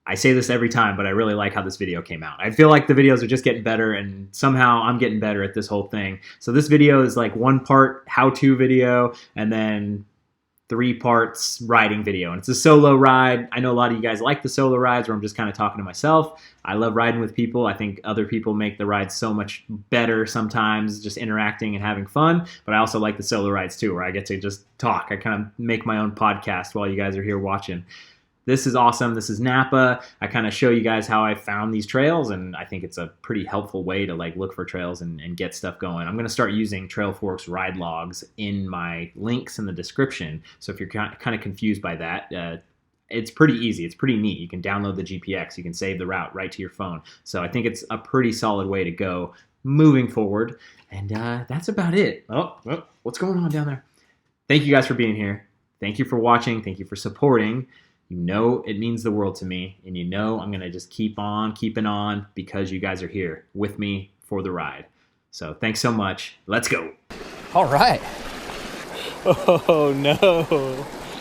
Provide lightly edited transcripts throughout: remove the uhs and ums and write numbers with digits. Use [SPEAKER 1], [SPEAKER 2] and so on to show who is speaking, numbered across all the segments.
[SPEAKER 1] I say this every time, but I really like how this video came out. I feel like the videos are just getting better, and somehow I'm getting better at this whole thing. So this video is like 1 part how-to video, and then 3 parts riding video. And it's a solo ride. I know a lot of you guys like the solo rides where I'm just kind of talking to myself. I love riding with people. I think other people make the rides so much better sometimes, just interacting and having fun. But I also like the solo rides too, where I get to just talk. I kind of make my own podcast while you guys are here watching. This is awesome. This is Napa. I kind of show you guys how I found these trails, and I think it's a pretty helpful way to like look for trails and get stuff going. I'm going to start using TrailForks ride logs in my links in the description. So if you're kind of confused by that, it's pretty easy. It's pretty neat. You can download the GPX. You can save the route right to your phone. So I think it's a pretty solid way to go moving forward. And that's about it. Oh, what's going on down there? Thank you guys for being here. Thank you for watching. Thank you for supporting. You know it means the world to me, and you know I'm going to just keep on keeping on because you guys are here with me for the ride. So thanks so much. Let's go.
[SPEAKER 2] All right. Oh, no.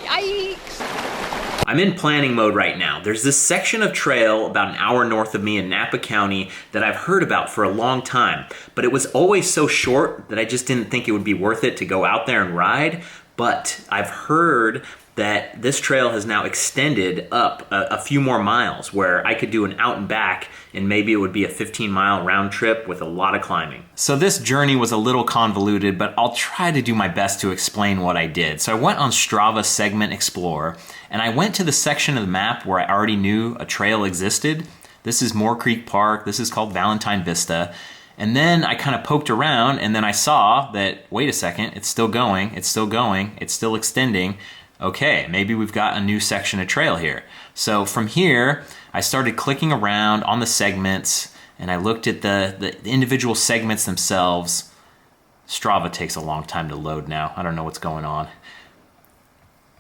[SPEAKER 1] Yikes. I'm in planning mode right now. There's this section of trail about an hour north of me in Napa County that I've heard about for a long time, but it was always so short that I just didn't think it would be worth it to go out there and ride. But I've heard that this trail has now extended up a few more miles where I could do an out and back, and maybe it would be a 15-mile round trip with a lot of climbing. So this journey was a little convoluted, but I'll try to do my best to explain what I did. So I went on Strava Segment Explorer, and I went to the section of the map where I already knew a trail existed. This is Moore Creek Park. This is called Valentine Vista. And then I kind of poked around, and then I saw that, wait a second, it's still going, it's still going, it's still extending. Okay, maybe we've got a new section of trail here. So from here, I started clicking around on the segments, and I looked at the individual segments themselves. Strava takes a long time to load now. I don't know what's going on.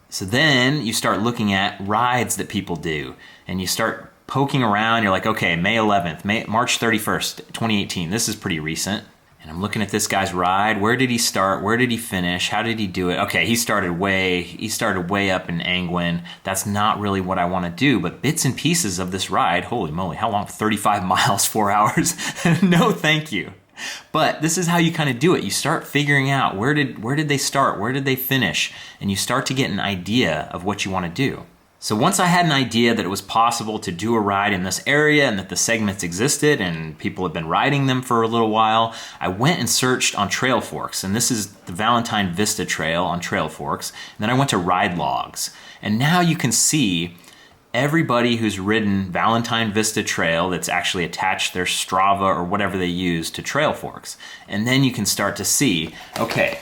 [SPEAKER 1] So then you start looking at rides that people do, and you start poking around. You're like, okay, May 11th, March 31st, 2018. This is pretty recent. And I'm looking at this guy's ride. Where did he start? Where did he finish? How did he do it? Okay, he started way up in Angwin. That's not really what I want to do, but bits and pieces of this ride, holy moly, how long? 35 miles, 4 hours? No, thank you. But this is how you kind of do it. You start figuring out where did they start? Where did they finish? And you start to get an idea of what you want to do. So once I had an idea that it was possible to do a ride in this area and that the segments existed and people have been riding them for a little while, I went and searched on TrailForks, and this is the Valentine Vista Trail on TrailForks. And then I went to ride logs, and now you can see everybody who's ridden Valentine Vista Trail that's actually attached their Strava or whatever they use to TrailForks. And then you can start to see, okay,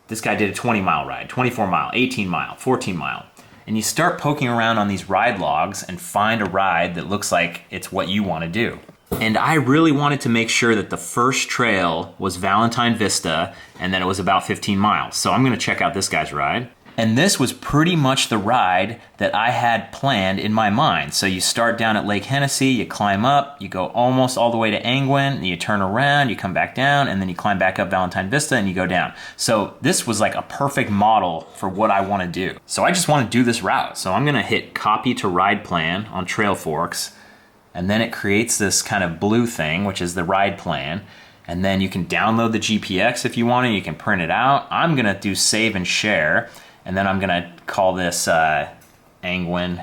[SPEAKER 1] this guy did a 20-mile ride, 24-mile, 18-mile, 14-mile. And you start poking around on these ride logs and find a ride that looks like it's what you want to do. And I really wanted to make sure that the first trail was Valentine Vista and that it was about 15 miles. So I'm going to check out this guy's ride. And this was pretty much the ride that I had planned in my mind. So you start down at Lake Hennessy, you climb up, you go almost all the way to Angwin, and you turn around, you come back down, and then you climb back up Valentine Vista and you go down. So this was like a perfect model for what I want to do. So I just want to do this route. So I'm going to hit copy to ride plan on TrailForks, and then it creates this kind of blue thing, which is the ride plan. And then you can download the GPX if you want to, you can print it out. I'm going to do save and share. And then I'm gonna call this Angwin, and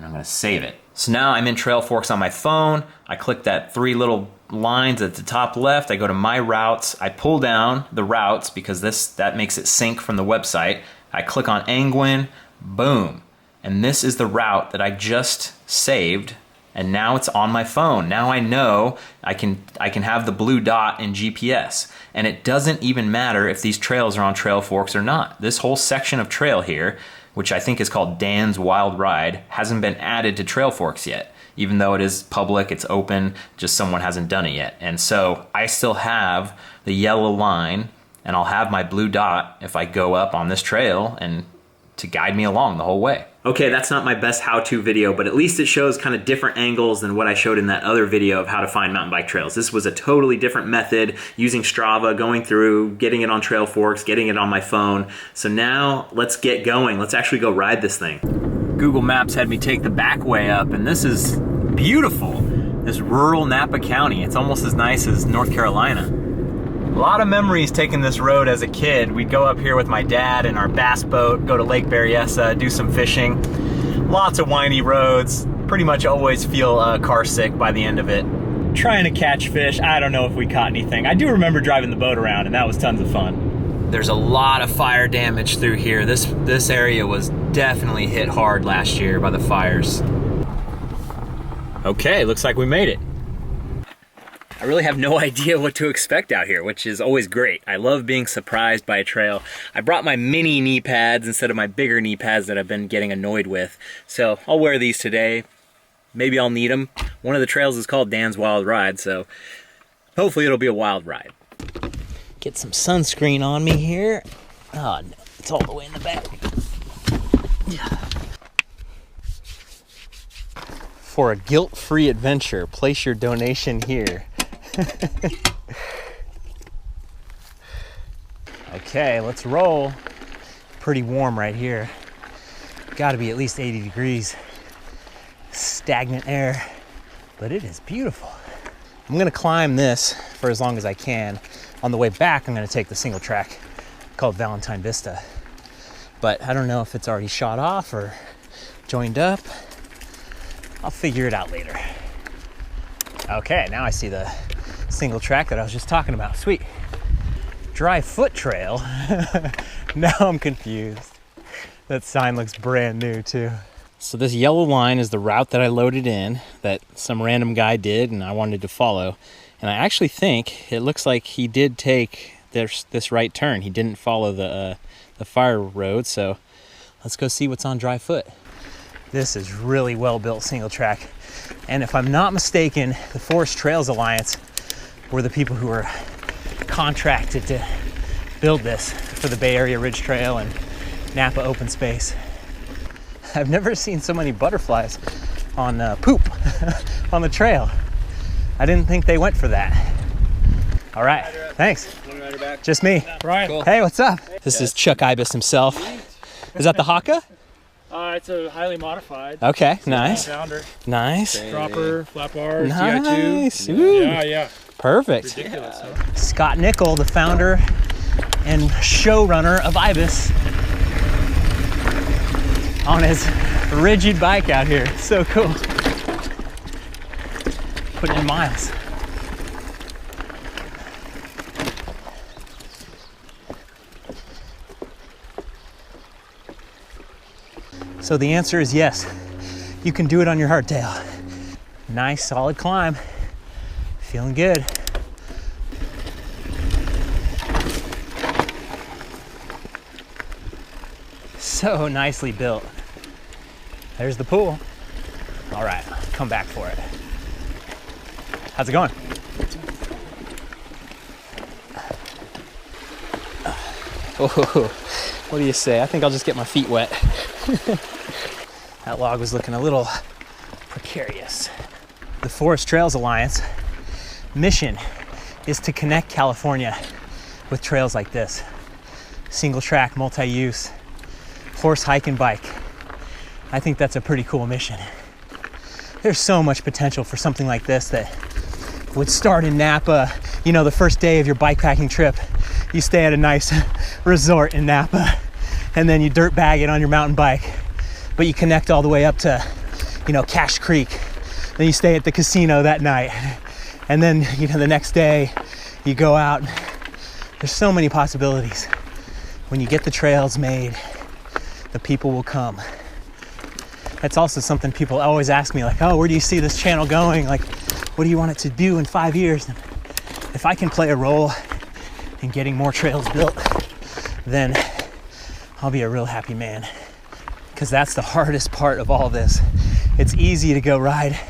[SPEAKER 1] I'm gonna save it. So now I'm in TrailForks on my phone. I click that 3 little lines at the top left. I go to my routes. I pull down the routes because that makes it sync from the website. I click on Angwin, boom. And this is the route that I just saved, and now it's on my phone. Now I know I can have the blue dot in GPS. And it doesn't even matter if these trails are on TrailForks or not. This whole section of trail here, which I think is called Dan's Wild Ride, hasn't been added to TrailForks yet. Even though it is public, it's open, just someone hasn't done it yet. And so I still have the yellow line, and I'll have my blue dot if I go up on this trail and to guide me along the whole way. Okay, that's not my best how-to video, but at least it shows kind of different angles than what I showed in that other video of how to find mountain bike trails. This was a totally different method, using Strava, going through, getting it on TrailForks, getting it on my phone. So now let's get going. Let's actually go ride this thing. Google Maps had me take the back way up, and this is beautiful. This rural Napa County. It's almost as nice as North Carolina. A lot of memories taking this road as a kid. We'd go up here with my dad in our bass boat, go to Lake Berryessa, do some fishing. Lots of windy roads. Pretty much always feel car sick by the end of it. Trying to catch fish. I don't know if we caught anything. I do remember driving the boat around, and that was tons of fun. There's a lot of fire damage through here. This area was definitely hit hard last year by the fires. Okay, looks like we made it. I really have no idea what to expect out here, which is always great. I love being surprised by a trail. I brought my mini knee pads instead of my bigger knee pads that I've been getting annoyed with. So I'll wear these today. Maybe I'll need them. One of the trails is called Dan's Wild Ride, so hopefully it'll be a wild ride. Get some sunscreen on me here. Oh, no, it's all the way in the back. For a guilt-free adventure, place your donation here. Okay, let's roll. Pretty warm right here. Got to be at least 80 degrees. Stagnant air, but it is beautiful. I'm gonna climb this for as long as I can. On the way back, I'm gonna take the single track called Valentine Vista. But I don't know if it's already shot off or joined up. I'll figure it out later. Okay, now I see the single track that I was just talking about. Sweet. Dry foot trail. Now I'm confused. That sign looks brand new too. So this yellow line is the route that I loaded in that some random guy did and I wanted to follow. And I actually think it looks like he did take this right turn. He didn't follow the fire road, so let's go see what's on dry foot. This is really well-built single track. And if I'm not mistaken, the Forest Trails Alliance were the people who were contracted to build this for the Bay Area Ridge Trail and Napa Open Space. I've never seen so many butterflies on poop on the trail. I didn't think they went for that. All right, thanks. Just me.
[SPEAKER 2] Brian. Cool.
[SPEAKER 1] Hey, what's up? This is Chuck Ibis himself. Is that the Haka?
[SPEAKER 2] It's a highly modified.
[SPEAKER 1] Okay, nice.
[SPEAKER 2] Founder.
[SPEAKER 1] Nice.
[SPEAKER 2] Dropper, flat bars,
[SPEAKER 1] Nice.
[SPEAKER 2] DI2.
[SPEAKER 1] Ooh.
[SPEAKER 2] Yeah.
[SPEAKER 1] Perfect.
[SPEAKER 2] Ridiculous, huh?
[SPEAKER 1] Scott Nickel, the founder and showrunner of Ibis, on his rigid bike out here. So cool. Put in miles. So the answer is yes, you can do it on your hardtail. Nice, solid climb. Feeling good. So nicely built. There's the pool. All right, come back for it. How's it going? Oh, what do you say? I think I'll just get my feet wet. That log was looking a little precarious. The Forest Trails Alliance mission is to connect California with trails like this. Single track, multi-use, horse, hike, and bike. I think that's a pretty cool mission. There's so much potential for something like this that would start in Napa. You know, the first day of your bikepacking trip, you stay at a nice resort in Napa, and then you dirt bag it on your mountain bike, but you connect all the way up to, you know, Cache Creek. Then you stay at the casino that night, and then, you know, the next day you go out. There's so many possibilities. When you get the trails made, the people will come. That's also something people always ask me, like, oh, where do you see this channel going? Like, what do you want it to do in 5 years? And if I can play a role in getting more trails built, then I'll be a real happy man. Because that's the hardest part of all this. It's easy to go ride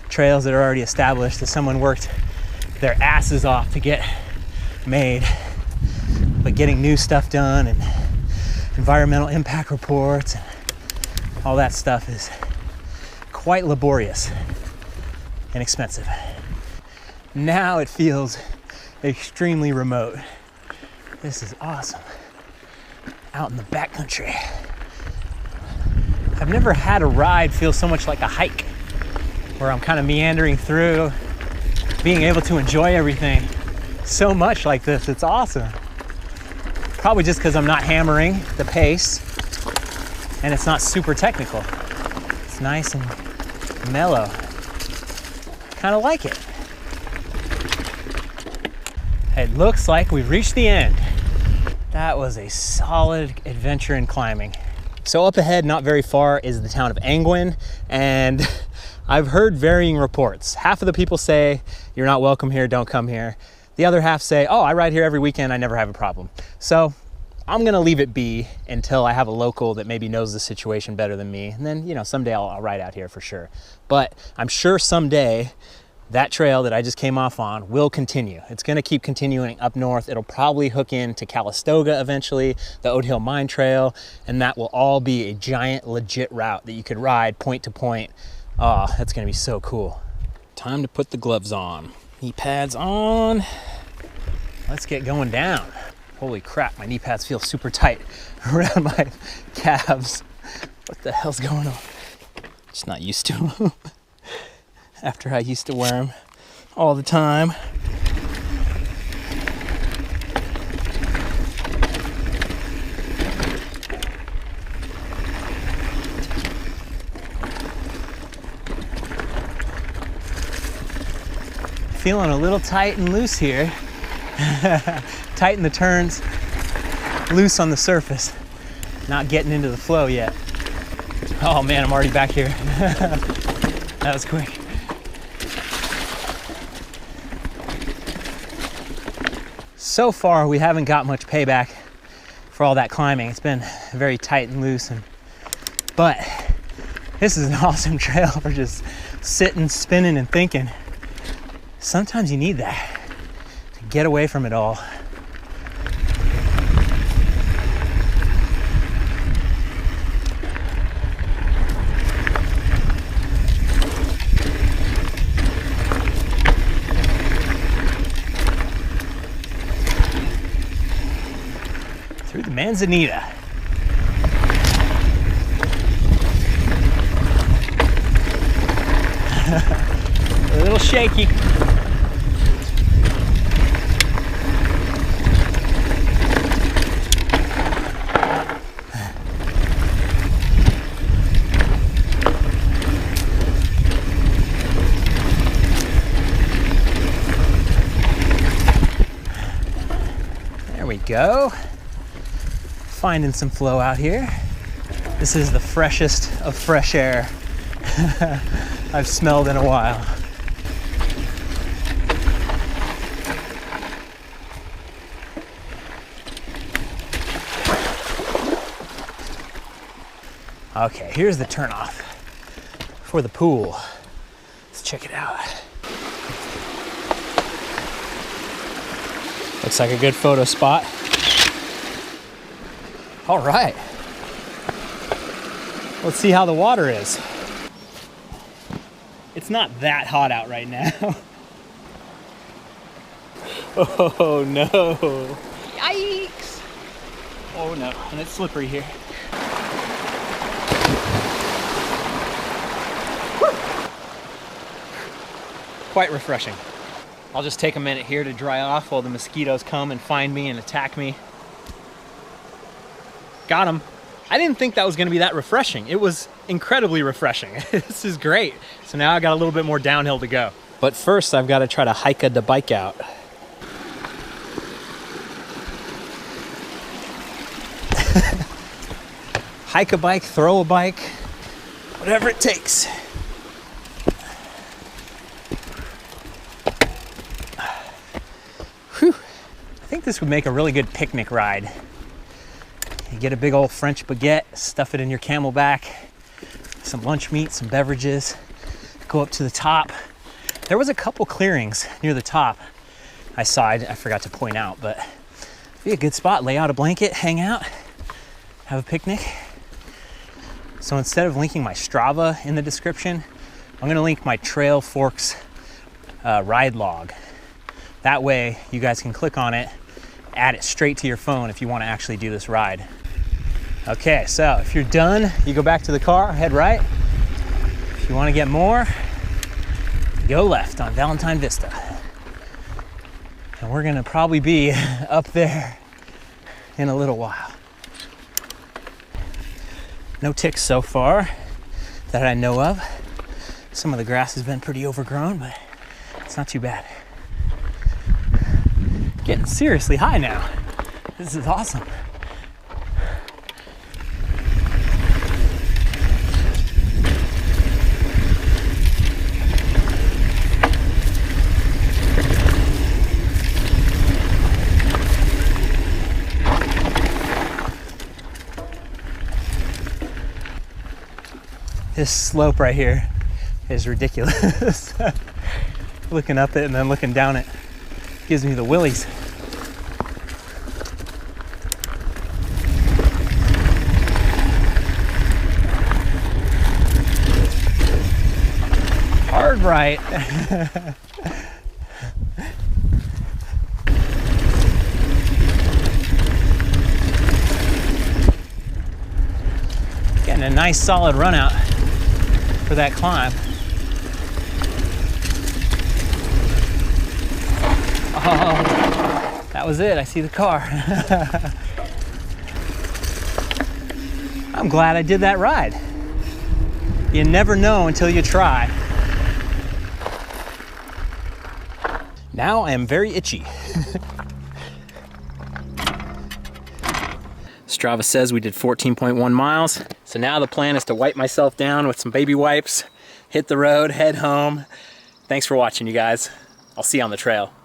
[SPEAKER 1] trails that are already established, that someone worked their asses off to get made. But getting new stuff done and environmental impact reports and all that stuff is quite laborious and expensive. Now it feels extremely remote. This is awesome. Out in the backcountry.
[SPEAKER 3] I've never had a ride feel so much like a hike, where I'm kind of meandering through, being able to enjoy everything so much like this. It's awesome. Probably just because I'm not hammering the pace and it's not super technical. It's nice and mellow. Kind of like it. It looks like we've reached the end. That was a solid adventure in climbing. So up ahead, not very far, is the town of Angwin, and I've heard varying reports. Half of the people say, you're not welcome here, don't come here. The other half say, oh, I ride here every weekend, I never have a problem. So I'm gonna leave it be until I have a local that maybe knows the situation better than me. And then, you know, someday I'll ride out here for sure. But I'm sure someday that trail that I just came off on will continue. It's gonna keep continuing up north. It'll probably hook into Calistoga eventually, the Oat Hill Mine Trail, and that will all be a giant legit route that you could ride point to point. Oh, that's gonna be so cool. Time to put the gloves on. Knee pads on. Let's get going down. Holy crap, my knee pads feel super tight around my calves. What the hell's going on? Just not used to them. After I used to wear them all the time. Feeling a little tight and loose here. Tight in the turns, loose on the surface. Not getting into the flow yet. Oh man, I'm already back here. That was quick. So far, we haven't got much payback for all that climbing. It's been very tight and loose, but this is an awesome trail for just sitting, spinning, and thinking. Sometimes you need that to get away from it all. Through the Manzanita. A little shaky. There we go. Finding some flow out here. This is the freshest of fresh air I've smelled in a while. Okay, here's the turnoff for the pool. Let's check it out. Looks like a good photo spot. All right. Let's see how the water is. It's not that hot out right now. Oh no. Yikes. Oh no, and it's slippery here. Quite refreshing. I'll just take a minute here to dry off while the mosquitoes come and find me and attack me. Got him. I didn't think that was gonna be that refreshing. It was incredibly refreshing. This is great. So now I got a little bit more downhill to go. But first I've got to try to hike the bike out. Hike a bike, throw a bike, whatever it takes. Whew. I think this would make a really good picnic ride. You get a big old French baguette, stuff it in your Camelback, some lunch meat, some beverages, go up to the top. There was a couple clearings near the top I saw, I forgot to point out, but it'd be a good spot. Lay out a blanket, hang out, have a picnic. So instead of linking my Strava in the description, I'm gonna link my Trail Forks ride log. That way you guys can click on it, add it straight to your phone if you want to actually do this ride. Okay, so if you're done, you go back to the car, head right. If you want to get more, go left on Valentine Vista. And we're gonna probably be up there in a little while. No ticks so far that I know of. Some of the grass has been pretty overgrown, but it's not too bad. Getting seriously high now. This is awesome. This slope right here is ridiculous. Looking up it and then looking down it gives me the willies. Hard right. Getting a nice solid run out for that climb. Oh, that was it. I see the car. I'm glad I did that ride. You never know until you try. Now I am very itchy. Strava says we did 14.1 miles. So now the plan is to wipe myself down with some baby wipes, hit the road, head home. Thanks for watching, you guys. I'll see you on the trail.